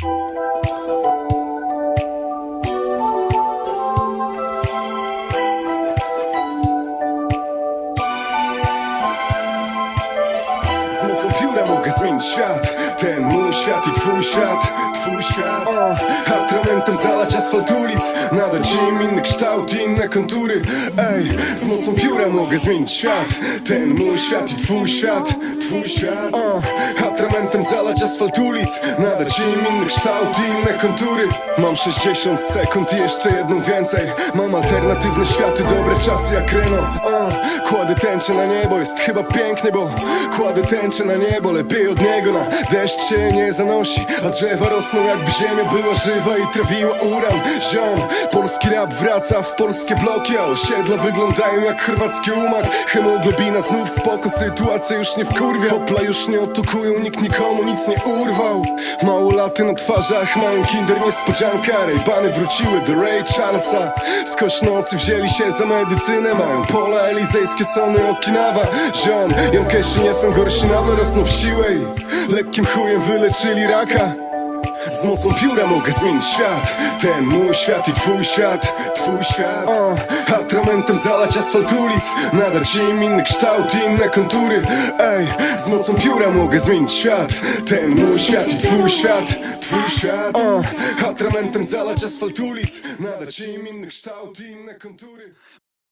Z mocą pióra mogę zmienić świat. Ten mój świat i twój świat, twój świat. Atramentem zalać asfalt ulic, nadać im inny kształt i inne kontury. Ej, z mocą pióra mogę zmienić świat. Ten mój świat i twój świat, twój świat. Atramentem zalać asfalt ulic, nadać im inny kształt i inne kontury. Mam 60 sekund i jeszcze jedną więcej. Mam alternatywne światy, dobre czasy jak Renault. Kładę tęczę na niebo, jest chyba pięknie, bo kładę tęczę na niebo, lepiej od niego. Na deszcz się nie zanosi, a drzewa rosną jakby ziemia była żywa i trawiła uran. Ziom, polski rap wraca w polskie bloki, a osiedla wyglądają jak chorwacki umak. Hemoglobina znów spoko, sytuacja już nie wkurwia. Hopla już nie otukują, nikt nikomu nic nie urwał. Małolaty na twarzach mają kinder niespodzianka. Rejbany wróciły do Ray Charlesa. Skośnocy wzięli się za medycynę, mają pola elizejskie, Sony Okinawa. Ziom, Jankesi nie są gorsi, nadal rosną w siłę i lekkim chujem wyleczyli raka. Z mocą pióra mogę zmienić świat. Ten mój świat i twój świat, twój świat. Atramentem zalać asfalt ulic, nadać im inny kształt i inne kontury. Ej, z mocą pióra mogę zmienić świat. Ten mój świat i twój świat, twój świat. Atramentem zalać asfalt ulic, nadać im inny kształt i inne kontury.